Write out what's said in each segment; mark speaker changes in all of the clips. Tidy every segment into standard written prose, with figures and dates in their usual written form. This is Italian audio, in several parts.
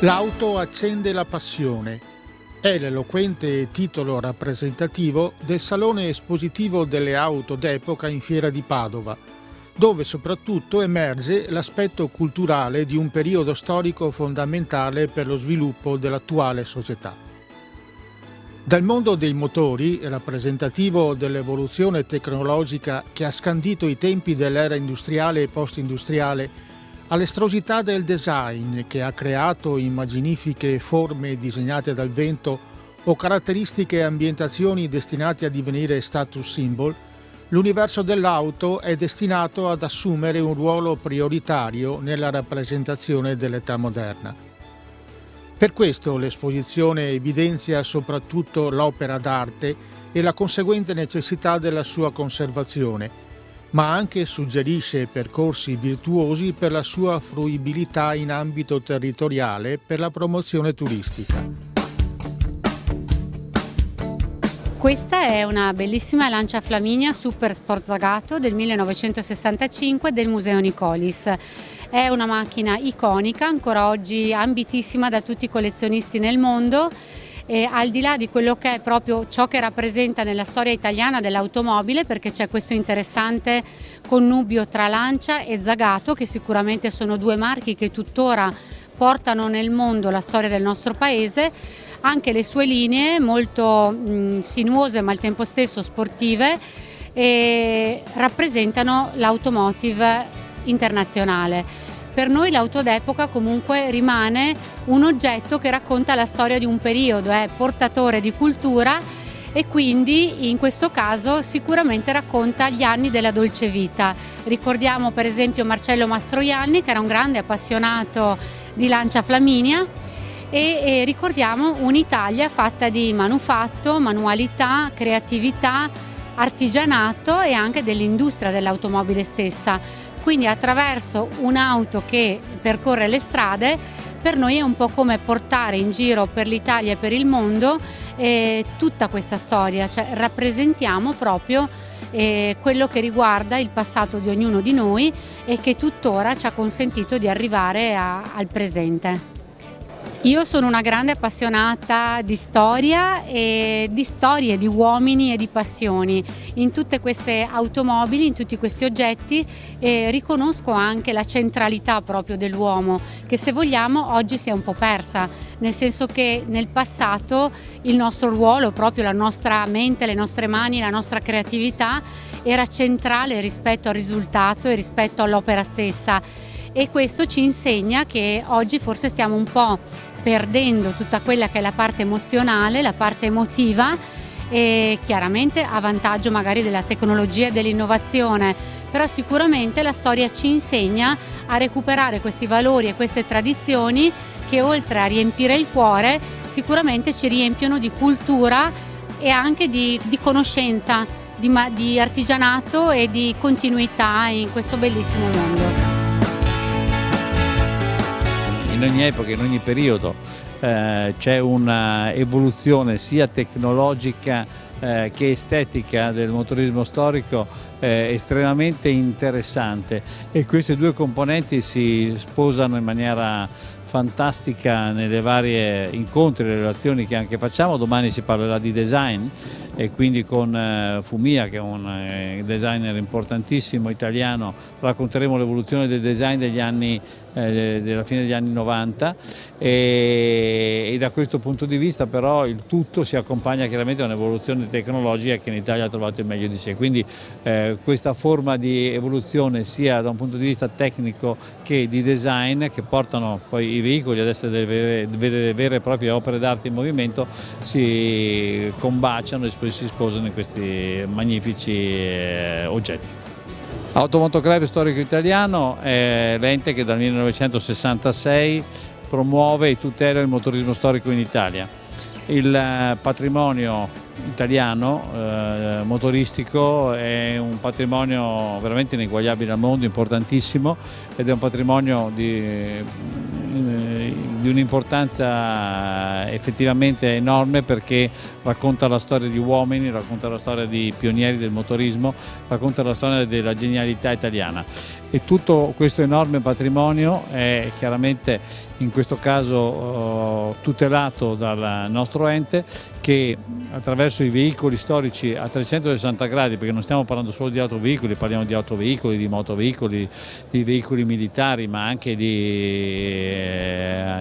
Speaker 1: L'auto accende la passione. È l'eloquente titolo rappresentativo del Salone Espositivo delle Auto d'Epoca in Fiera di Padova, dove soprattutto emerge l'aspetto culturale di un periodo storico fondamentale per lo sviluppo dell'attuale società. Dal mondo dei motori, rappresentativo dell'evoluzione tecnologica che ha scandito i tempi dell'era industriale e post-industriale, all'estrosità del design che ha creato immaginifiche forme disegnate dal vento o caratteristiche ambientazioni destinate a divenire status symbol, l'universo dell'auto è destinato ad assumere un ruolo prioritario nella rappresentazione dell'età moderna. Per questo l'esposizione evidenzia soprattutto l'opera d'arte e la conseguente necessità della sua conservazione, ma anche suggerisce percorsi virtuosi per la sua fruibilità in ambito territoriale per la promozione turistica.
Speaker 2: Questa è una bellissima Lancia Flaminia Super Sport Zagato del 1965 del Museo Nicolis. È una macchina iconica, ancora oggi ambitissima da tutti i collezionisti nel mondo. E al di là di quello che è proprio ciò che rappresenta nella storia italiana dell'automobile, perché c'è questo interessante connubio tra Lancia e Zagato, che sicuramente sono due marchi che tuttora portano nel mondo la storia del nostro paese, anche le sue linee molto sinuose ma al tempo stesso sportive rappresentano l'automotive internazionale. Per noi l'auto d'epoca comunque rimane un oggetto che racconta la storia di un periodo, è portatore di cultura e quindi in questo caso sicuramente racconta gli anni della dolce vita. Ricordiamo per esempio Marcello Mastroianni, che era un grande appassionato di Lancia Flaminia, e ricordiamo un'Italia fatta di manufatto, manualità, creatività, artigianato e anche dell'industria dell'automobile stessa. Quindi attraverso un'auto che percorre le strade, per noi è un po' come portare in giro per l'Italia e per il mondo tutta questa storia, cioè rappresentiamo proprio quello che riguarda il passato di ognuno di noi e che tuttora ci ha consentito di arrivare al presente. Io sono una grande appassionata di storia e di storie di uomini e di passioni. In tutte queste automobili, in tutti questi oggetti riconosco anche la centralità proprio dell'uomo, che se vogliamo oggi si è un po' persa, nel senso che nel passato il nostro ruolo, proprio la nostra mente, le nostre mani, la nostra creatività era centrale rispetto al risultato e rispetto all'opera stessa, e questo ci insegna che oggi forse stiamo un po' perdendo tutta quella che è la parte emozionale, la parte emotiva, e chiaramente a vantaggio magari della tecnologia e dell'innovazione, però sicuramente la storia ci insegna a recuperare questi valori e queste tradizioni che, oltre a riempire il cuore, sicuramente ci riempiono di cultura e anche di conoscenza, di artigianato e di continuità in questo bellissimo mondo.
Speaker 3: In ogni epoca, in ogni periodo c'è una evoluzione sia tecnologica che estetica del motorismo storico estremamente interessante, e queste due componenti si sposano in maniera fantastica nelle varie incontri e relazioni che anche facciamo. Domani si parlerà di design e quindi con Fumia, che è un designer importantissimo italiano, racconteremo l'evoluzione del design della fine degli anni 90 e da questo punto di vista però il tutto si accompagna chiaramente a un'evoluzione tecnologica che in Italia ha trovato il meglio di sé, quindi questa forma di evoluzione sia da un punto di vista tecnico che di design, che portano poi i veicoli ad essere delle vere e proprie opere d'arte in movimento, si combaciano e poi si sposano in questi magnifici oggetti. Automotoclub Storico Italiano è l'ente che dal 1966 promuove e tutela il motorismo storico in Italia. Il patrimonio italiano motoristico è un patrimonio veramente ineguagliabile al mondo, importantissimo, ed è un patrimonio di un'importanza effettivamente enorme, perché racconta la storia di uomini, racconta la storia di pionieri del motorismo, racconta la storia della genialità italiana, e tutto questo enorme patrimonio è chiaramente in questo caso tutelato dal nostro ente, che attraverso i veicoli storici a 360 gradi, perché non stiamo parlando solo di autoveicoli, parliamo di autoveicoli, di motoveicoli, di veicoli militari, ma anche di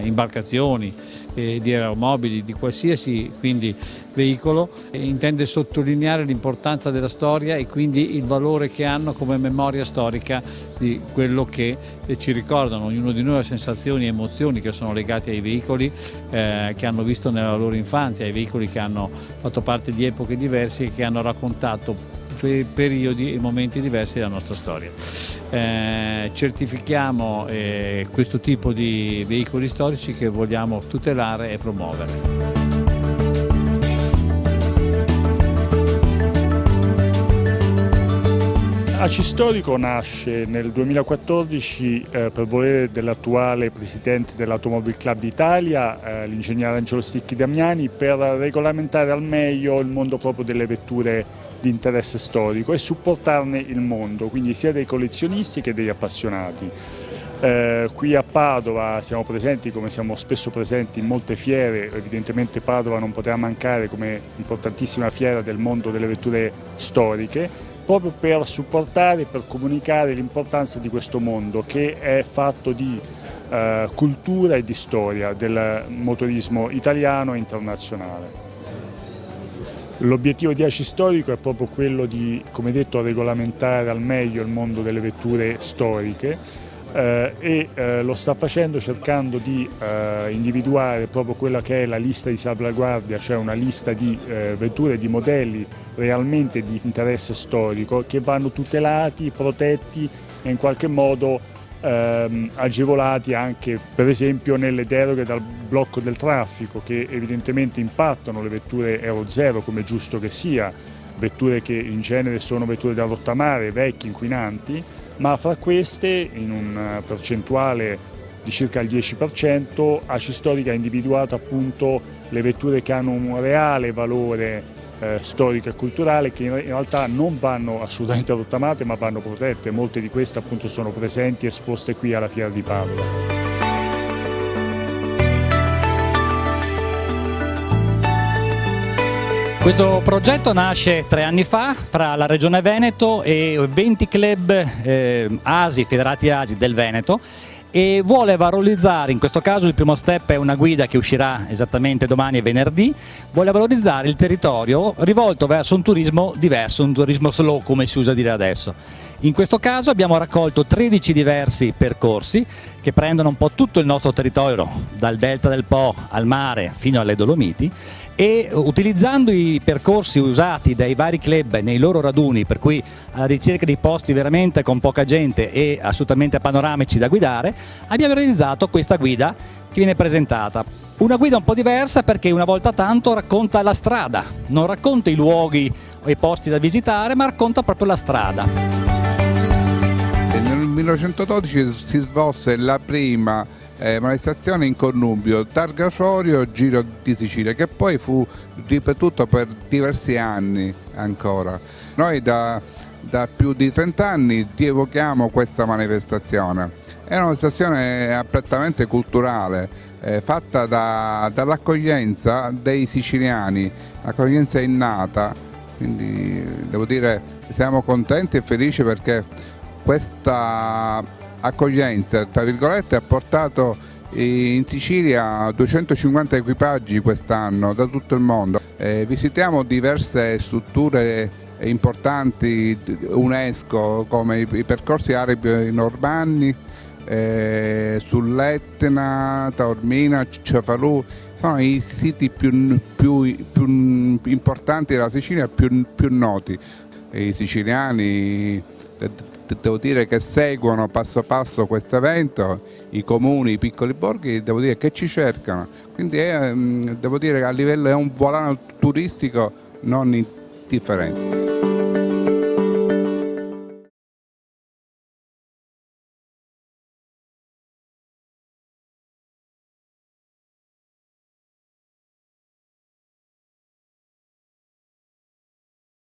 Speaker 3: imbarcazioni, di aeromobili, di qualsiasi quindi veicolo, intende sottolineare l'importanza della storia e quindi il valore che hanno come memoria storica di quello che ci ricordano. Ognuno di noi ha sensazioni e emozioni che sono legate ai veicoli che hanno visto nella loro infanzia, ai veicoli che hanno fatto parte di epoche diverse e che hanno raccontato periodi e momenti diversi della nostra storia. Certifichiamo questo tipo di veicoli storici che vogliamo tutelare e promuovere.
Speaker 4: ACI Storico nasce nel 2014 per volere dell'attuale presidente dell'Automobile Club d'Italia, l'ingegnere Angelo Sticchi Damiani, per regolamentare al meglio il mondo proprio delle vetture di interesse storico e supportarne il mondo, quindi sia dei collezionisti che degli appassionati. Qui a Padova siamo presenti, come siamo spesso presenti in molte fiere, evidentemente Padova non potrà mancare come importantissima fiera del mondo delle vetture storiche, proprio per supportare e per comunicare l'importanza di questo mondo che è fatto di cultura e di storia del motorismo italiano e internazionale. L'obiettivo di ACI Storico è proprio quello di, come detto, regolamentare al meglio il mondo delle vetture storiche lo sta facendo cercando di individuare proprio quella che è la lista di salvaguardia, cioè una lista di vetture, di modelli realmente di interesse storico che vanno tutelati, protetti e in qualche modo agevolati anche per esempio nelle deroghe dal blocco del traffico, che evidentemente impattano le vetture Euro 0, come è giusto che sia, vetture che in genere sono vetture da rottamare, vecchie, inquinanti, ma fra queste, in una percentuale di circa il 10%, ACI Storica ha individuato appunto le vetture che hanno un reale valore storico e culturale, che in realtà non vanno assolutamente rottamate ma vanno protette. Molte di queste appunto sono presenti e esposte qui alla Fiera di Padova.
Speaker 5: Questo progetto nasce 3 anni fa fra la Regione Veneto e 20 club ASI, federati ASI del Veneto, e vuole valorizzare, in questo caso il primo step è una guida che uscirà esattamente domani e venerdì, vuole valorizzare il territorio rivolto verso un turismo diverso, un turismo slow come si usa dire adesso. In questo caso abbiamo raccolto 13 diversi percorsi che prendono un po' tutto il nostro territorio, dal delta del Po al mare fino alle Dolomiti, e utilizzando i percorsi usati dai vari club nei loro raduni, per cui alla ricerca di posti veramente con poca gente e assolutamente panoramici da guidare, abbiamo realizzato questa guida che viene presentata. Una guida un po' diversa perché una volta tanto racconta la strada, non racconta i luoghi o i posti da visitare, ma racconta proprio la strada.
Speaker 6: Nel 1912 si svolse la prima manifestazione in connubio Targa Florio Giro di Sicilia, che poi fu ripetuto per diversi anni ancora. Noi da più di 30 anni rievochiamo questa manifestazione. È una manifestazione prettamente culturale, fatta dall'accoglienza dei siciliani, l'accoglienza innata, quindi devo dire siamo contenti e felici perché questa accoglienza, tra virgolette, ha portato in Sicilia 250 equipaggi quest'anno da tutto il mondo. Visitiamo diverse strutture importanti UNESCO come i percorsi arabi normanni, sull'Etna, Taormina, Cefalù, sono i siti più importanti della Sicilia, più noti. I siciliani devo dire che seguono passo passo questo evento, i comuni, i piccoli borghi, devo dire che ci cercano, quindi devo dire che a livello è un volano turistico non indifferente.